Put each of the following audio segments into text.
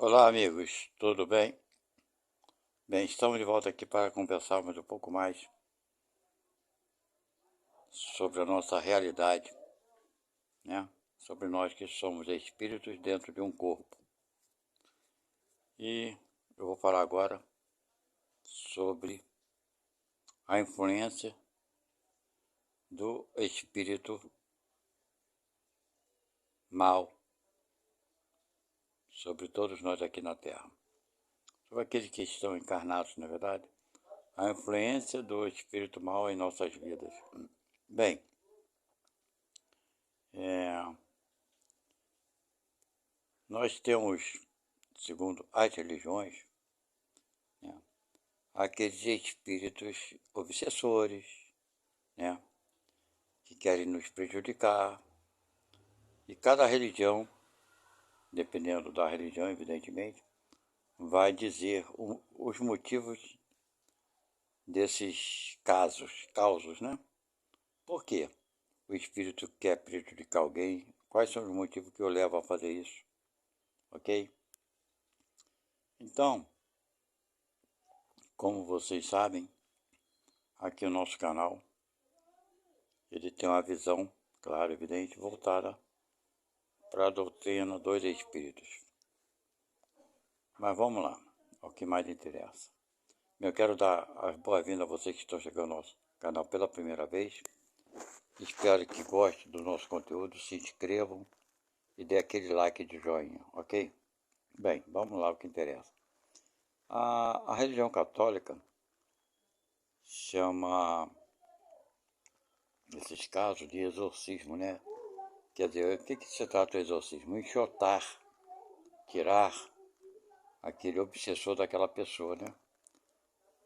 Olá, amigos, tudo bem? Bem, estamos de volta aqui para conversarmos um pouco mais sobre a nossa realidade, né? Sobre nós que somos espíritos dentro de um corpo. E eu vou falar agora sobre a influência do espírito mal sobre todos nós aqui na Terra. Sobre aqueles que estão encarnados, na verdade, a influência do espírito mal em nossas vidas. Bem, nós temos, segundo as religiões, né, aqueles espíritos obsessores, né, que querem nos prejudicar. E cada religião, dependendo da religião, evidentemente, vai dizer os motivos desses causos, né? Por quê? O espírito quer prejudicar alguém? Quais são os motivos que o levam a fazer isso? Ok? Então, como vocês sabem, aqui o nosso canal, ele tem uma visão, claro, evidente, voltada para a doutrina dos espíritos. Mas vamos lá, ao que mais interessa. Eu quero dar as boas-vindas a vocês que estão chegando ao nosso canal pela primeira vez. Espero que gostem do nosso conteúdo, se inscrevam e dê aquele like de joinha, ok? Bem, vamos lá ao que interessa. A religião católica chama esses casos de exorcismo, né? Quer dizer, o que se trata do exorcismo? Enxotar, tirar aquele obsessor daquela pessoa, né?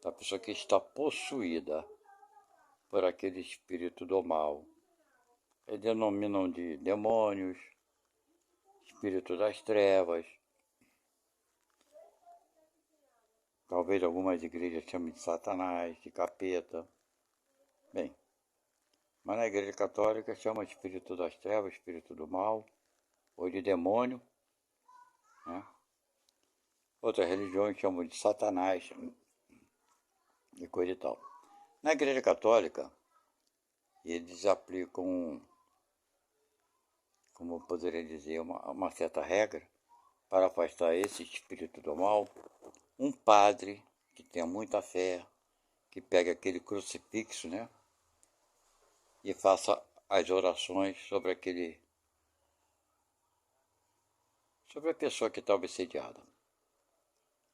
Da pessoa que está possuída por aquele espírito do mal. Eles denominam de demônios, espírito das trevas. Talvez algumas igrejas chamem de Satanás, de capeta. Bem, mas na igreja católica chama de espírito das trevas, espírito do mal, ou de demônio, né? Outras religiões chamam de Satanás e coisa e tal. Na igreja católica, eles aplicam, como eu poderia dizer, uma certa regra para afastar esse espírito do mal. Um padre que tenha muita fé, que pegue aquele crucifixo, né? E faça as orações sobre sobre a pessoa que está obsediada.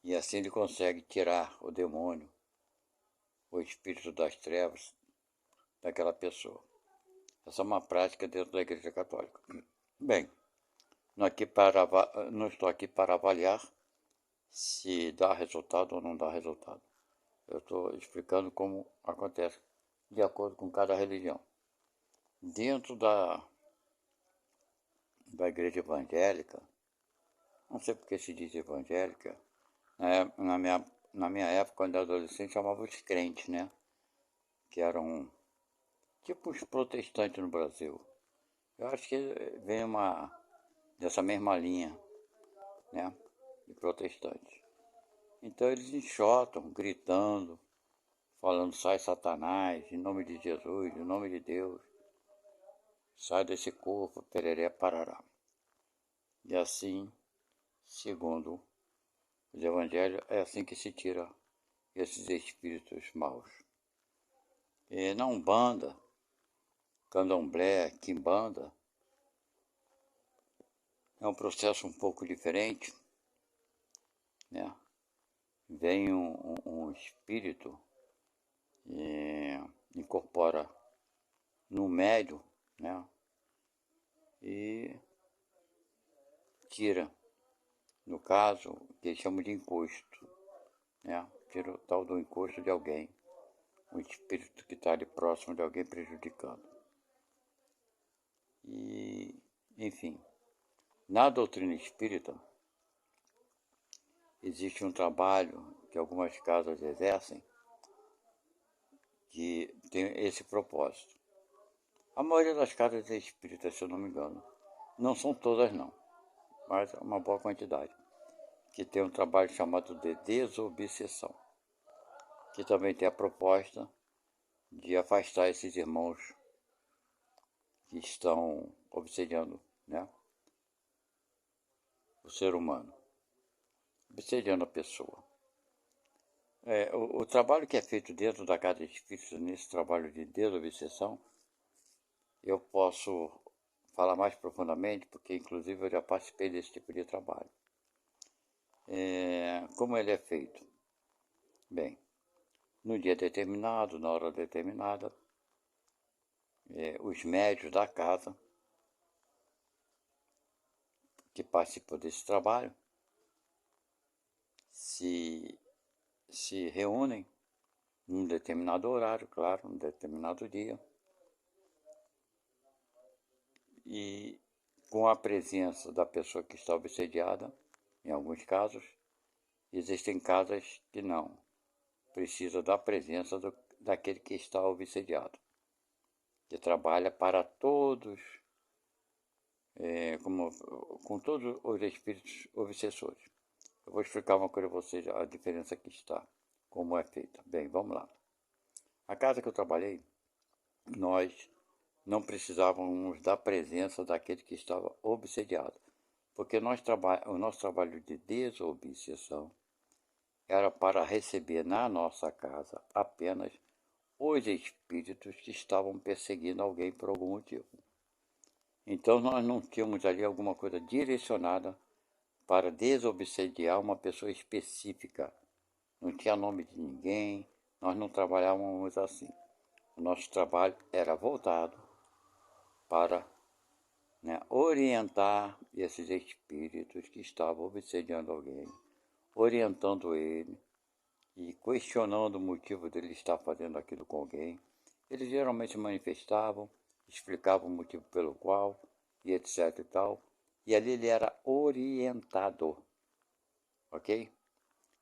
E assim ele consegue tirar o demônio, o espírito das trevas daquela pessoa. Essa é uma prática dentro da Igreja Católica. Bem, não estou aqui para avaliar se dá resultado ou não dá resultado. Eu estou explicando como acontece de acordo com cada religião. Dentro da igreja evangélica, não sei porque se diz evangélica, na minha época, quando eu era adolescente, chamava os crentes, né? Que eram tipo os protestantes no Brasil. Eu acho que vem dessa mesma linha, né? De protestantes. Então eles enxotam, gritando, falando: sai Satanás, em nome de Jesus, em nome de Deus, sai desse corpo, pereré, parará. E assim, segundo os evangelhos, é assim que se tira esses espíritos maus. E na Umbanda, Candomblé, Quimbanda, é um processo um pouco diferente, né? Vem um espírito e incorpora no médium, né? E tira, no caso, que eles chamam de encosto, né? Tira o tal do encosto de alguém, um espírito que está ali próximo de alguém prejudicando. E, enfim, na doutrina espírita, existe um trabalho que algumas casas exercem que tem esse propósito. A maioria das casas espíritas, se eu não me engano, não são todas não, mas é uma boa quantidade, que tem um trabalho chamado de desobsessão, que também tem a proposta de afastar esses irmãos que estão obsediando, né, o ser humano, obsediando a pessoa. O trabalho que é feito dentro da casa de espíritos, nesse trabalho de desobsessão, eu posso falar mais profundamente, porque inclusive eu já participei desse tipo de trabalho. Como ele é feito? Bem, no dia determinado, na hora determinada, os médios da casa que participam desse trabalho se reúnem num determinado horário, claro, num determinado dia, e com a presença da pessoa que está obsediada, em alguns casos, existem casas que não, precisa da presença daquele que está obsediado, que trabalha para todos, com todos os espíritos obsessores. Eu vou explicar uma coisa a vocês, a diferença que está, como é feita. Bem, vamos lá. A casa que eu trabalhei, nós não precisávamos da presença daquele que estava obsediado, porque o nosso trabalho de desobsessão era para receber na nossa casa apenas os espíritos que estavam perseguindo alguém por algum motivo. Então nós não tínhamos ali alguma coisa direcionada para desobsediar uma pessoa específica. Não tinha nome de ninguém, nós não trabalhávamos assim. O nosso trabalho era voltado para, né, orientar esses espíritos que estavam obsediando alguém, orientando ele e questionando o motivo dele estar fazendo aquilo com alguém. Eles geralmente manifestavam, explicavam o motivo pelo qual, e etc e tal. E ali ele era orientado, ok?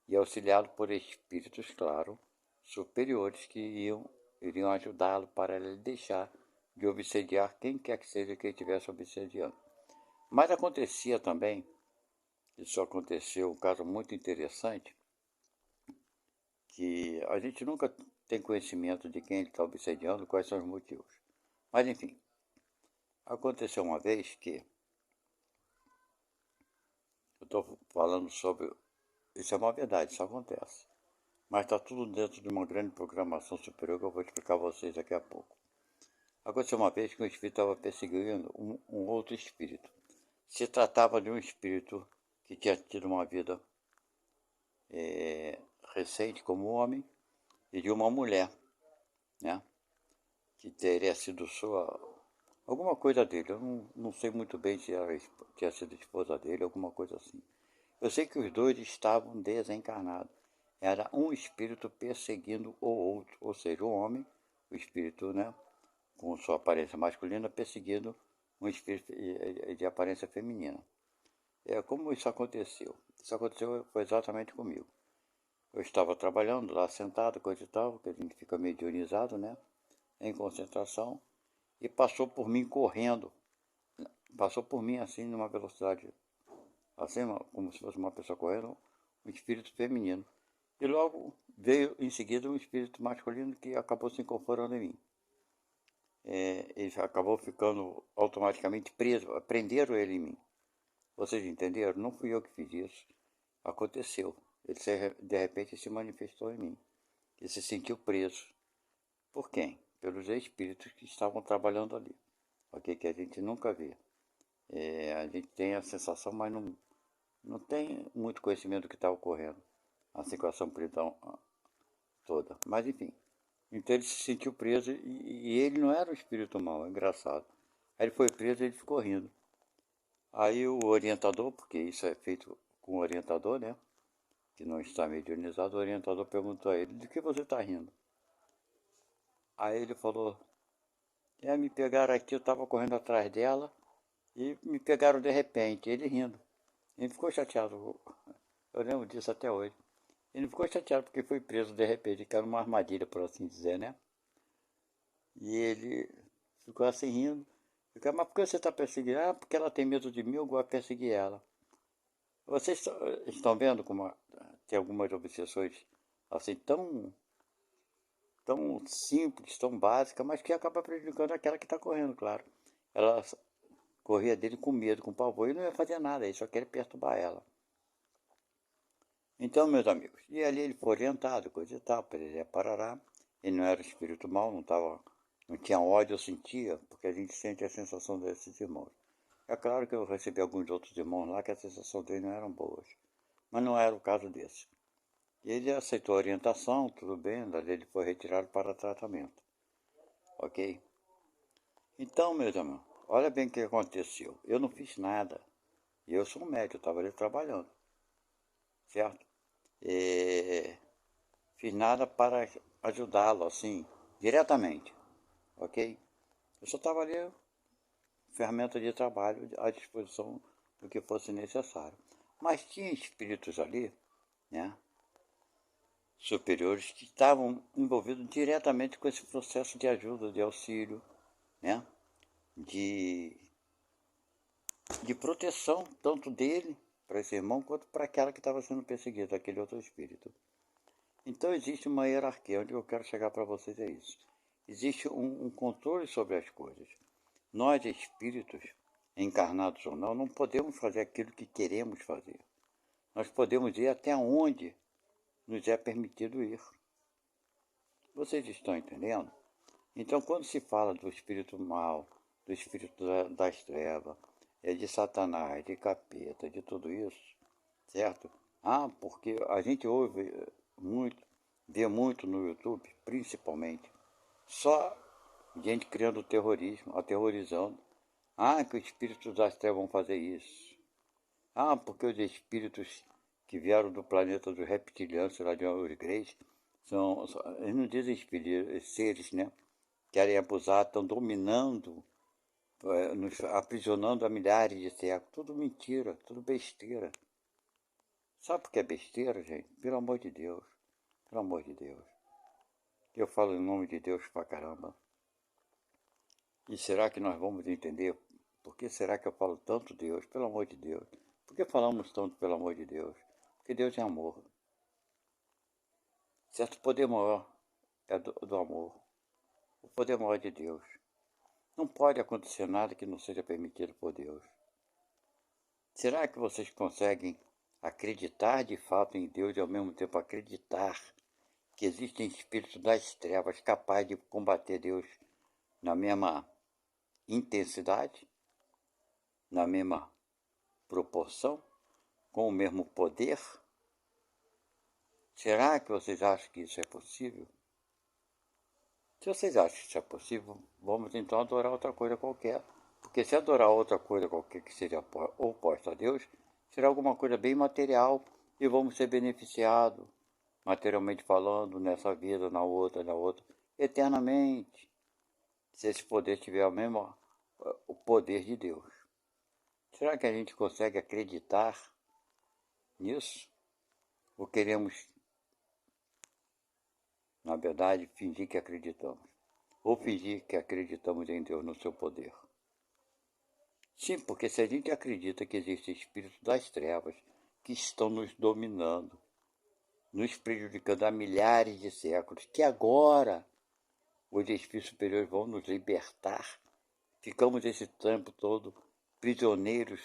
E auxiliado por espíritos, claro, superiores que iriam ajudá-lo para ele deixar de obsediar quem quer que seja que ele estivesse obsediando. Mas acontecia também, isso aconteceu, um caso muito interessante, que a gente nunca tem conhecimento de quem ele está obsediando, quais são os motivos. Mas enfim, aconteceu uma vez que, eu estou falando sobre, isso é uma verdade, isso acontece. Mas está tudo dentro de uma grande programação superior que eu vou explicar a vocês daqui a pouco. Aconteceu uma vez que um espírito estava perseguindo um outro espírito. Se tratava de um espírito que tinha tido uma vida recente como homem e de uma mulher, né, que teria sido alguma coisa dele. Eu não sei muito bem se tinha sido esposa dele, alguma coisa assim. Eu sei que os dois estavam desencarnados. Era um espírito perseguindo o outro, ou seja, o homem, o espírito, né, com sua aparência masculina, perseguindo um espírito de aparência feminina. Como isso aconteceu? Isso aconteceu foi exatamente comigo. Eu estava trabalhando lá sentado, coisa e tal, que a gente fica meio dionizado, né, em concentração, e passou por mim correndo. Passou por mim assim, numa velocidade, assim, como se fosse uma pessoa correndo, um espírito feminino. E logo veio em seguida um espírito masculino que acabou se incorporando em mim. Ele acabou ficando automaticamente preso, prenderam ele em mim. Vocês entenderam? Não fui eu que fiz isso. Aconteceu. Ele de repente se manifestou em mim. Ele se sentiu preso. Por quem? Pelos espíritos que estavam trabalhando ali. Ok? Que a gente nunca vê. A gente tem a sensação, mas não tem muito conhecimento do que está ocorrendo. Assim com a amplidão toda. Mas enfim. Então ele se sentiu preso e ele não era um espírito mau, é engraçado. Aí ele foi preso e ele ficou rindo. Aí o orientador, porque isso é feito com o orientador, né? Que não está mediunizado, o orientador perguntou a ele, de que você está rindo? Aí ele falou, me pegaram aqui, eu estava correndo atrás dela e me pegaram de repente, ele rindo. Ele ficou chateado, eu lembro disso até hoje. Ele ficou chateado porque foi preso de repente, que era uma armadilha, por assim dizer, né? E ele ficou assim rindo. Ficou, mas por que você está perseguindo? Ah, porque ela tem medo de mim, eu gosto de perseguir ela. Vocês estão vendo como tem algumas obsessões assim tão simples, tão básicas, mas que acaba prejudicando aquela que está correndo, claro. Ela corria dele com medo, com pavor, e não ia fazer nada, ele só queria perturbar ela. Então, meus amigos, e ali ele foi orientado, coisa e tal, ele parará. Ele não era espírito mau, não tinha ódio, eu sentia, porque a gente sente a sensação desses irmãos. É claro que eu recebi alguns outros irmãos lá que a sensação deles não eram boas, mas não era o caso desse. E ele aceitou a orientação, tudo bem, dali ele foi retirado para tratamento, ok? Então, meus irmãos, olha bem o que aconteceu. Eu não fiz nada, e eu sou um médico, eu estava ali trabalhando, certo? E fiz nada para ajudá-lo, assim, diretamente, ok? Eu só estava ali, ferramenta de trabalho à disposição do que fosse necessário. Mas tinha espíritos ali, né, superiores, que estavam envolvidos diretamente com esse processo de ajuda, de auxílio, né, de, de proteção, tanto dele, para esse irmão, quanto para aquela que estava sendo perseguida, aquele outro espírito. Então existe uma hierarquia, onde eu quero chegar para vocês é isso. Existe um controle sobre as coisas. Nós, espíritos, encarnados ou não podemos fazer aquilo que queremos fazer. Nós podemos ir até onde nos é permitido ir. Vocês estão entendendo? Então, quando se fala do espírito mal, do espírito das trevas, de Satanás, de capeta, de tudo isso, certo? Ah, porque a gente ouve muito, vê muito no YouTube, principalmente, só gente criando terrorismo, aterrorizando. Ah, que os espíritos das trevas vão fazer isso. Ah, porque os espíritos que vieram do planeta dos reptilianos, lá de Origreis, eles não dizem espíritos, seres, né? Querem abusar, estão dominando, nos aprisionando há milhares de séculos. Tudo mentira, tudo besteira. Sabe por que é besteira, gente? Pelo amor de Deus. Pelo amor de Deus. Eu falo em nome de Deus pra caramba. E será que nós vamos entender por que será que eu falo tanto Deus? Pelo amor de Deus. Por que falamos tanto pelo amor de Deus? Porque Deus é amor. Certo poder maior é do amor. O poder maior é de Deus. Não pode acontecer nada que não seja permitido por Deus. Será que vocês conseguem acreditar de fato em Deus e ao mesmo tempo acreditar que existem espíritos das trevas capazes de combater Deus na mesma intensidade, na mesma proporção, com o mesmo poder? Será que vocês acham que isso é possível? Se vocês acham que isso é possível, vamos então adorar outra coisa qualquer. Porque se adorar outra coisa qualquer que seja oposta a Deus, será alguma coisa bem material e vamos ser beneficiados, materialmente falando, nessa vida, na outra, eternamente. Se esse poder tiver o poder de Deus. Será que a gente consegue acreditar nisso? Ou queremos, na verdade, fingir que acreditamos? Ou fingir que acreditamos em Deus, no seu poder? Sim, porque se a gente acredita que existem espíritos das trevas que estão nos dominando, nos prejudicando há milhares de séculos, que agora os espíritos superiores vão nos libertar, ficamos esse tempo todo prisioneiros,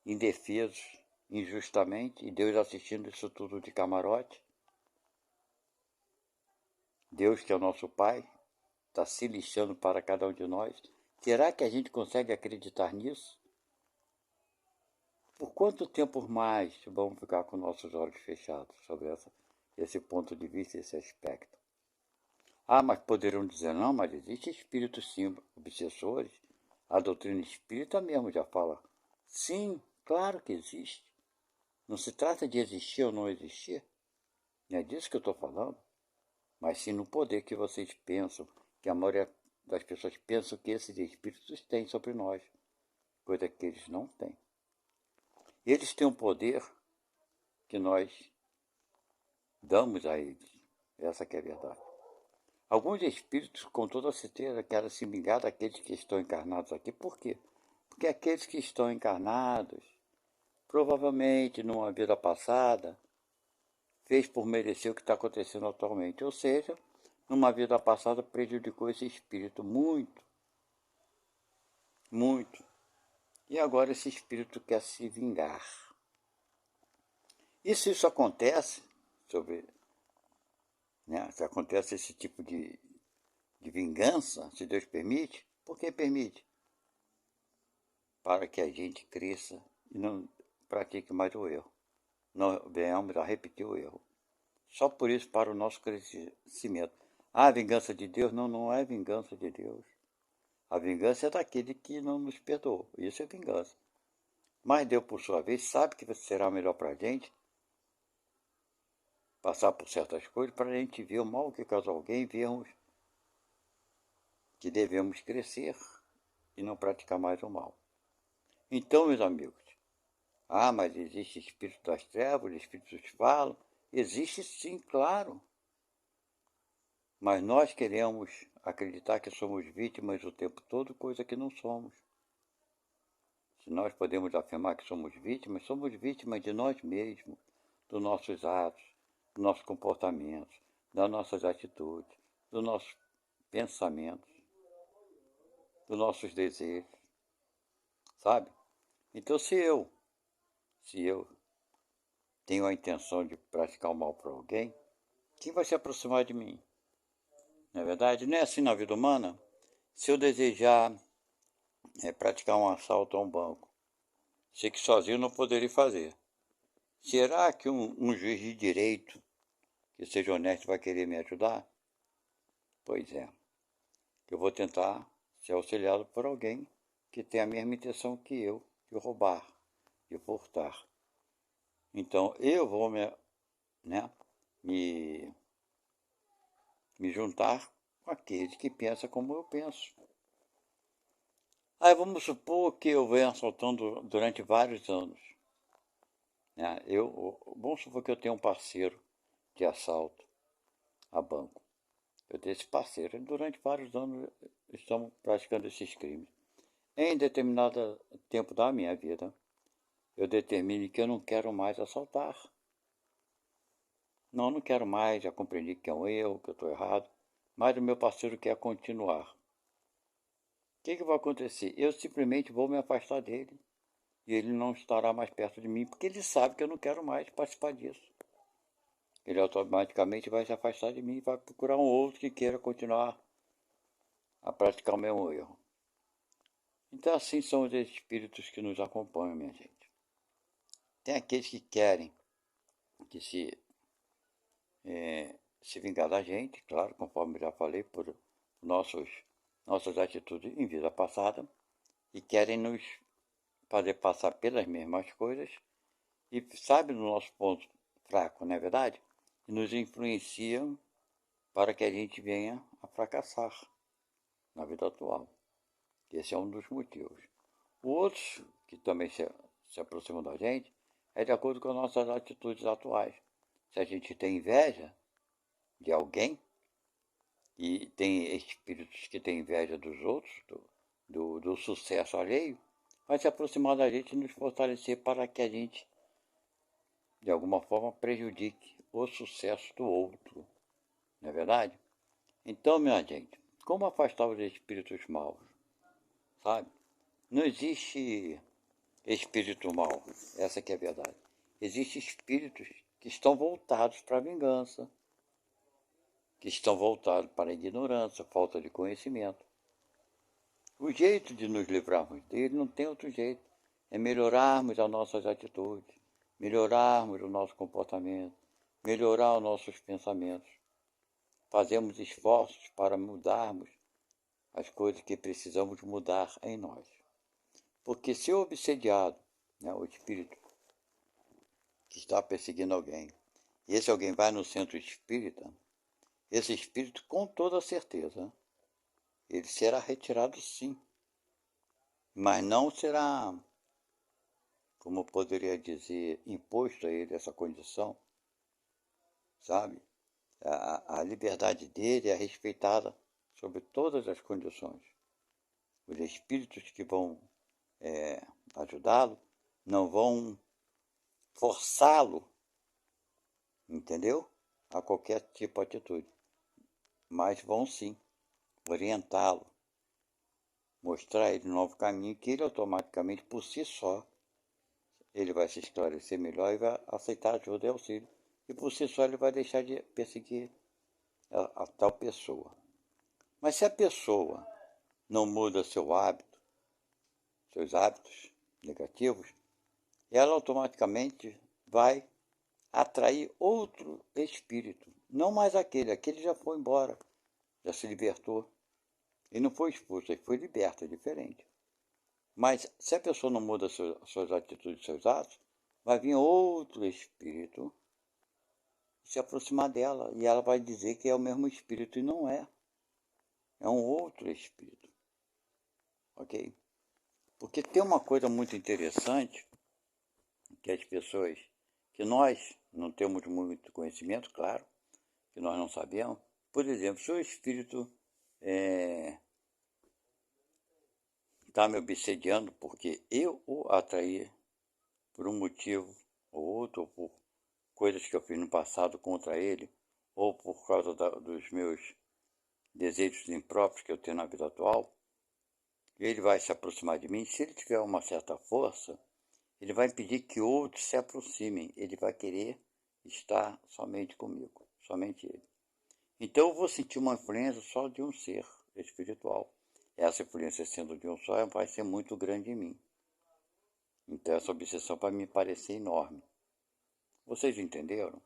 indefesos, injustamente, e Deus assistindo isso tudo de camarote. Deus, que é o nosso Pai, está se lixando para cada um de nós. Será que a gente consegue acreditar nisso? Por quanto tempo mais vamos ficar com nossos olhos fechados sobre esse ponto de vista, esse aspecto? Ah, mas poderão dizer, não, mas existe espíritos sim, obsessores. A doutrina espírita mesmo já fala. Sim, claro que existe. Não se trata de existir ou não existir. Não é disso que eu estou falando. Mas sim no poder que vocês pensam, que a maioria das pessoas pensam que esses espíritos têm sobre nós. Coisa que eles não têm. Eles têm um poder que nós damos a eles. Essa que é a verdade. Alguns espíritos, com toda certeza, querem se vingar daqueles que estão encarnados aqui. Por quê? Porque aqueles que estão encarnados provavelmente numa vida passada, fez por merecer o que está acontecendo atualmente. Ou seja, numa vida passada prejudicou esse espírito muito, muito. E agora esse espírito quer se vingar. E se isso acontece, se acontece esse tipo de vingança, se Deus permite, por que permite? Para que a gente cresça e não pratique mais o erro. Não venhamos a repetir o erro. Só por isso, para o nosso crescimento. A vingança de Deus não é vingança de Deus. A vingança é daquele que não nos perdoou. Isso é vingança. Mas Deus, por sua vez, sabe que será melhor para a gente passar por certas coisas para a gente ver o mal que causa alguém e vermos que devemos crescer e não praticar mais o mal. Então, meus amigos, mas existe espírito das trevas, espíritos falam. Existe sim, claro. Mas nós queremos acreditar que somos vítimas o tempo todo, coisa que não somos. Se nós podemos afirmar que somos vítimas de nós mesmos, dos nossos atos, do nosso comportamento, das nossas atitudes, dos nossos pensamentos, dos nossos desejos, sabe? Então, se eu tenho a intenção de praticar o mal para alguém, quem vai se aproximar de mim? Não é verdade? Não é assim na vida humana? Se eu desejar praticar um assalto a um banco, sei que sozinho não poderia fazer. Será que um juiz de direito que seja honesto vai querer me ajudar? Pois é. Eu vou tentar ser auxiliado por alguém que tem a mesma intenção que eu, de roubar, de furtar. Então eu vou me juntar com aqueles que pensam como eu penso. Aí vamos supor que eu venho assaltando durante vários anos. Vamos supor que eu tenho um parceiro de assalto a banco. Eu tenho esse parceiro. Durante vários anos estamos praticando esses crimes. Em determinado tempo da minha vida, eu determino que eu não quero mais assaltar. Não quero mais, já compreendi que é um erro, que eu estou errado, mas o meu parceiro quer continuar. O que vai acontecer? Eu simplesmente vou me afastar dele e ele não estará mais perto de mim, porque ele sabe que eu não quero mais participar disso. Ele automaticamente vai se afastar de mim e vai procurar um outro que queira continuar a praticar o mesmo erro. Então assim são os espíritos que nos acompanham, minha gente. Tem aqueles que querem que se vingar da gente, claro, conforme já falei, por nossas atitudes em vida passada, e querem nos fazer passar pelas mesmas coisas e sabe do nosso ponto fraco, não é verdade? E nos influenciam para que a gente venha a fracassar na vida atual. Esse é um dos motivos. Outros, que também se aproximam da gente, é de acordo com as nossas atitudes atuais. Se a gente tem inveja de alguém, e tem espíritos que têm inveja dos outros, do sucesso alheio, vai se aproximar da gente e nos fortalecer para que a gente, de alguma forma, prejudique o sucesso do outro. Não é verdade? Então, minha gente, como afastar os espíritos maus? Sabe? Não existe espírito mau, essa que é a verdade. Existem espíritos que estão voltados para a vingança, que estão voltados para a ignorância, falta de conhecimento. O jeito de nos livrarmos dele não tem outro jeito. É melhorarmos as nossas atitudes, melhorarmos o nosso comportamento, melhorar os nossos pensamentos. Fazemos esforços para mudarmos as coisas que precisamos mudar em nós. Porque se o obsediado, o espírito que está perseguindo alguém, e esse alguém vai no centro espírita, esse espírito, com toda certeza, ele será retirado sim, mas não será, como poderia dizer, imposto a ele essa condição, sabe? A liberdade dele é respeitada sobre todas as condições. Os espíritos que vão ajudá-lo não vão forçá-lo, entendeu? A qualquer tipo de atitude. Mas vão sim orientá-lo, mostrar ele um novo caminho que ele automaticamente, por si só, ele vai se esclarecer melhor e vai aceitar ajuda e auxílio. E por si só ele vai deixar de perseguir a tal pessoa. Mas se a pessoa não muda seu hábito, seus hábitos negativos, ela automaticamente vai atrair outro espírito. Não mais aquele já foi embora, já se libertou. E não foi expulso, ele foi liberto, é diferente. Mas se a pessoa não muda suas atitudes, seus atos, vai vir outro espírito se aproximar dela. E ela vai dizer que é o mesmo espírito e não é. É um outro espírito. Ok? Porque tem uma coisa muito interessante que as pessoas, que nós não temos muito conhecimento, claro, que nós não sabemos. Por exemplo, se o espírito está me obsediando porque eu o atraí por um motivo ou outro, ou por coisas que eu fiz no passado contra ele, ou por causa dos meus desejos impróprios que eu tenho na vida atual, ele vai se aproximar de mim. Se ele tiver uma certa força, ele vai impedir que outros se aproximem. Ele vai querer estar somente comigo, somente ele. Então eu vou sentir uma influência só de um ser espiritual. Essa influência sendo de um só vai ser muito grande em mim. Então essa obsessão vai me parecer enorme. Vocês entenderam?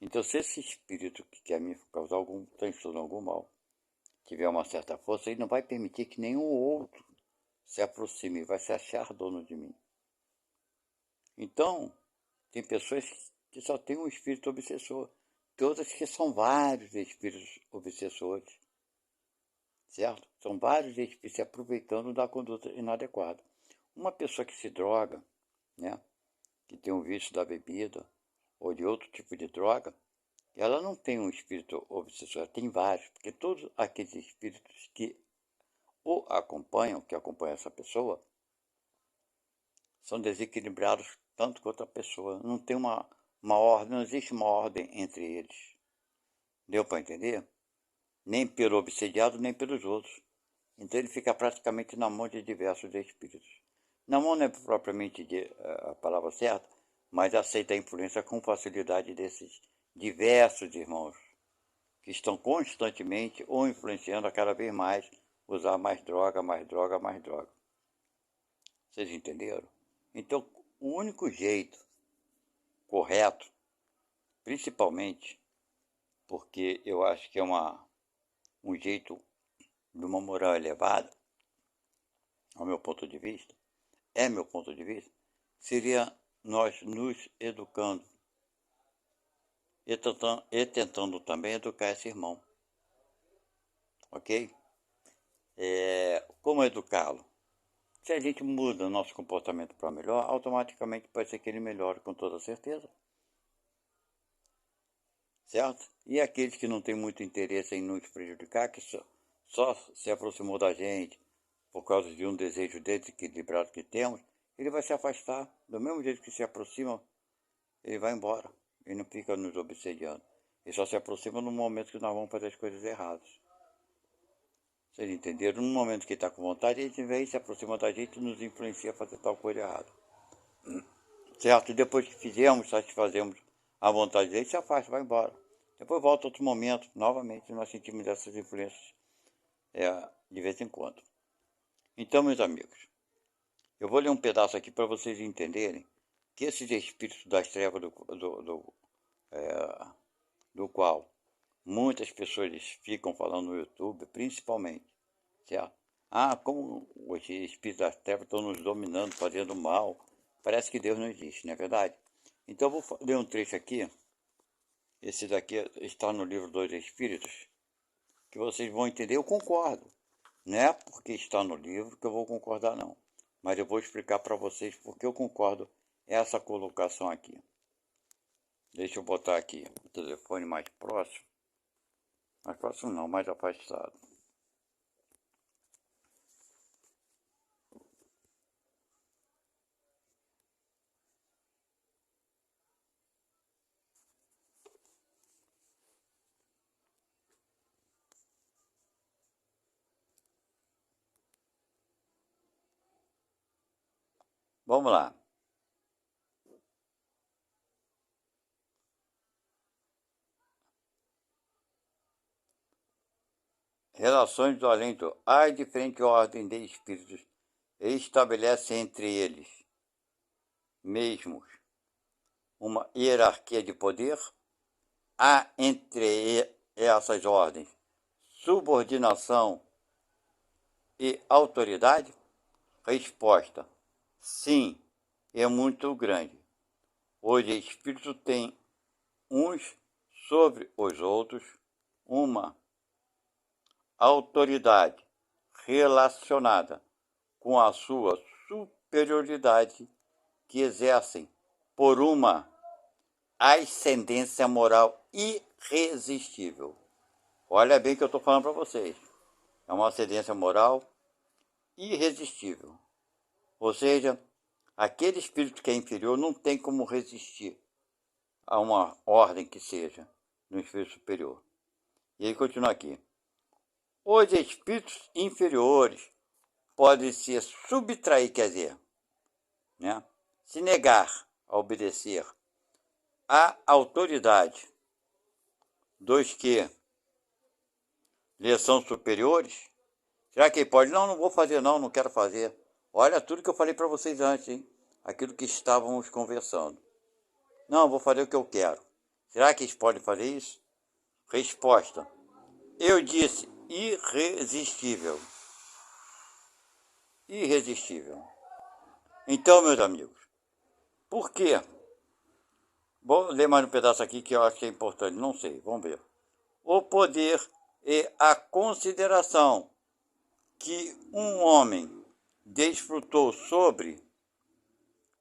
Então se esse espírito que quer me causar algum transtorno, algum mal, tiver uma certa força, ele não vai permitir que nenhum outro se aproxime, vai se achar dono de mim. Então, tem pessoas que só têm um espírito obsessor, tem outras que são vários espíritos obsessores, certo? São vários espíritos se aproveitando da conduta inadequada. Uma pessoa que se droga, né, que tem um vício da bebida ou de outro tipo de droga, ela não tem um espírito obsessor, ela tem vários, porque todos aqueles espíritos que o acompanham, que acompanham essa pessoa, são desequilibrados tanto quanto a pessoa. Não tem uma ordem, não existe uma ordem entre eles. Deu para entender? Nem pelo obsediado, nem pelos outros. Então ele fica praticamente na mão de diversos espíritos. Na mão não é propriamente a palavra certa, mas aceita a influência com facilidade desses diversos irmãos que estão constantemente ou influenciando a cada vez mais usar mais droga, mais droga, mais droga. Vocês entenderam? Então, o único jeito correto, principalmente porque eu acho que é um jeito de uma moral elevada, ao meu ponto de vista, meu ponto de vista, seria nós nos educando e tentando também educar esse irmão. Ok? Como educá-lo? Se a gente muda o nosso comportamento para melhor, automaticamente pode ser que ele melhore com toda certeza. Certo? E aqueles que não têm muito interesse em nos prejudicar, que só se aproximou da gente por causa de um desejo desequilibrado que temos, ele vai se afastar. Do mesmo jeito que se aproxima, ele vai embora. Ele não fica nos obsediando. Ele só se aproxima no momento que nós vamos fazer as coisas erradas. Vocês entenderam? No momento que ele está com vontade, ele vem, se aproxima da gente e nos influencia a fazer tal coisa errada. Certo? E depois que fizemos, satisfazemos a vontade dele, se afasta, vai embora. Depois volta outro momento, novamente, nós sentimos essas influências de vez em quando. Então, meus amigos, eu vou ler um pedaço aqui para vocês entenderem que esses espíritos das trevas do qual muitas pessoas ficam falando no YouTube, principalmente, certo? Como os espíritos das trevas estão nos dominando, fazendo mal. Parece que Deus não existe, não é verdade? Então eu vou ler um trecho aqui. Esse daqui está no livro dos Espíritos, que vocês vão entender. Eu concordo. Não é porque está no livro que eu vou concordar, não. Mas eu vou explicar para vocês porque eu concordo essa colocação aqui. Deixa eu botar aqui o telefone mais próximo. Mais próximo não, mais afastado. Vamos lá. Relações do além-do. Há diferente ordem de espíritos e estabelece entre eles mesmos uma hierarquia de poder. Há entre essas ordens subordinação e autoridade? Resposta: sim, é muito grande. Os espíritos têm uns sobre os outros uma autoridade relacionada com a sua superioridade que exercem por uma ascendência moral irresistível. Olha bem o que eu estou falando para vocês. É uma ascendência moral irresistível. Ou seja, aquele espírito que é inferior não tem como resistir a uma ordem que seja no espírito superior. E aí continua aqui. Os espíritos inferiores podem se subtrair, quer dizer, né, se negar a obedecer à autoridade dos que lhes são superiores. Será que ele pode? Não, não vou fazer não, não quero fazer. Olha tudo que eu falei para vocês antes, hein? Aquilo que estávamos conversando. Não, vou fazer o que eu quero. Será que eles podem fazer isso? Resposta: eu disse irresistível. Irresistível. Então, meus amigos, por quê? Vou ler mais um pedaço aqui que eu acho que é importante. Não sei, vamos ver. O poder e a consideração que um homem desfrutou sobre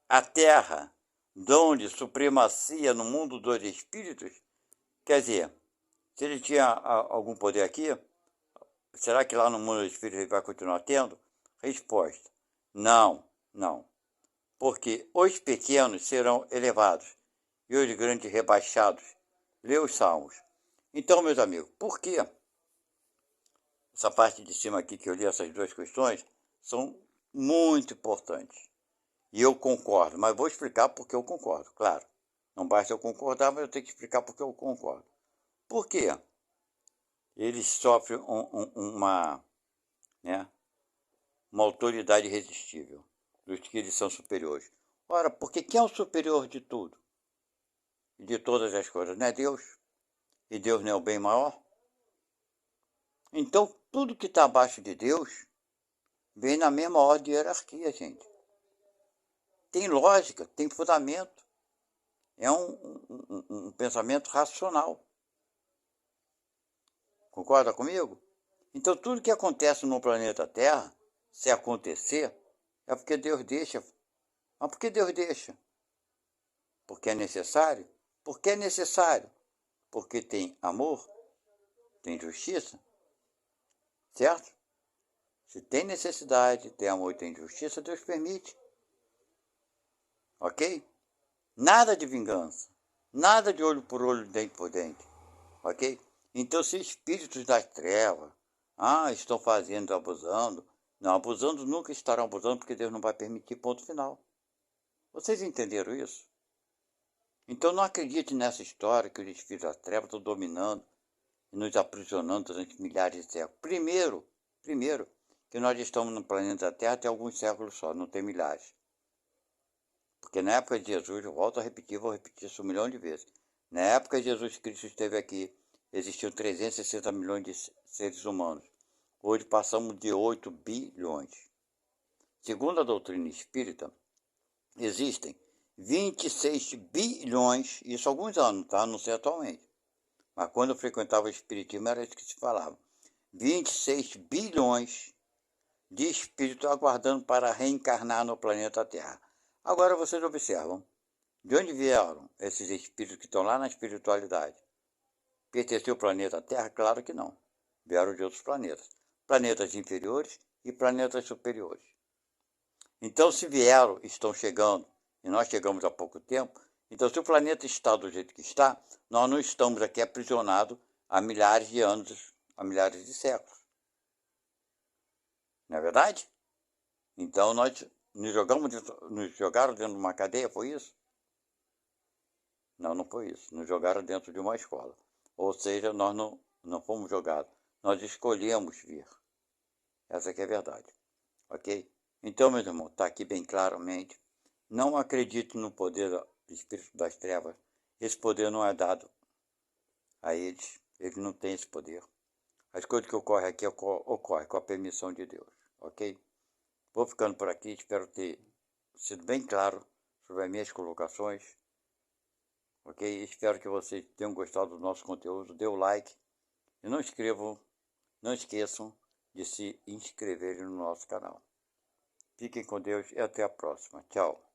a terra, dom de supremacia no mundo dos espíritos, quer dizer, se ele tinha algum poder aqui, será que lá no mundo dos espíritos ele vai continuar tendo? Resposta: não, não. Porque os pequenos serão elevados e os grandes rebaixados. Lê os Salmos. Então, meus amigos, por que essa parte de cima aqui que eu li, essas duas questões, são muito importantes? E eu concordo, mas vou explicar porque eu concordo, claro. Não basta eu concordar, mas eu tenho que explicar porque eu concordo. Por quê? Eles sofrem né, uma autoridade irresistível dos que eles são superiores. Ora, porque quem é o superior de tudo? De todas as coisas? Não é Deus? E Deus não é o bem maior? Então, tudo que está abaixo de Deus vem na mesma ordem de hierarquia, gente. Tem lógica, tem fundamento. É um pensamento racional. Concorda comigo? Então, tudo que acontece no planeta Terra, se acontecer, é porque Deus deixa. Mas por que Deus deixa? Porque é necessário? Porque é necessário. Porque tem amor, tem justiça, certo? Se tem necessidade, tem amor e tem justiça, Deus permite. Ok? Nada de vingança. Nada de olho por olho, dente por dente. Ok? Então, se espíritos das trevas estão fazendo, abusando, não, abusando nunca estarão abusando, porque Deus não vai permitir, ponto final. Vocês entenderam isso? Então não acredite nessa história que os espíritos das trevas estão dominando e nos aprisionando durante milhares de séculos. Primeiro, que nós estamos no planeta Terra tem alguns séculos só, não tem milhares. Porque na época de Jesus, eu volto a repetir, vou repetir isso 1 milhão de vezes. Na época de Jesus Cristo esteve aqui, existiam 360 milhões de seres humanos. Hoje passamos de 8 bilhões. Segundo a doutrina espírita, existem 26 bilhões, isso há alguns anos, tá? Não sei atualmente. Mas quando eu frequentava o espiritismo era isso que se falava. 26 bilhões de espíritos aguardando para reencarnar no planeta Terra. Agora vocês observam, de onde vieram esses espíritos que estão lá na espiritualidade? Pertenceu ao planeta Terra? Claro que não. Vieram de outros planetas. Planetas inferiores e planetas superiores. Então, se vieram, estão chegando, e nós chegamos há pouco tempo, então se o planeta está do jeito que está, nós não estamos aqui aprisionados há milhares de anos, há milhares de séculos. Não é verdade? Então, nós nos jogaram dentro de uma cadeia, foi isso? Não, não foi isso. Nos jogaram dentro de uma escola. Ou seja, nós não fomos jogados. Nós escolhemos vir. Essa que é a verdade. Ok? Então, meus irmãos, está aqui bem claramente. Não acredite no poder do espírito das trevas. Esse poder não é dado a eles. Eles não têm esse poder. As coisas que ocorrem aqui ocorrem com a permissão de Deus. Ok? Vou ficando por aqui. Espero ter sido bem claro sobre as minhas colocações. Ok? Espero que vocês tenham gostado do nosso conteúdo. Dê o like. E não esqueçam de se inscreverem no nosso canal. Fiquem com Deus e até a próxima. Tchau.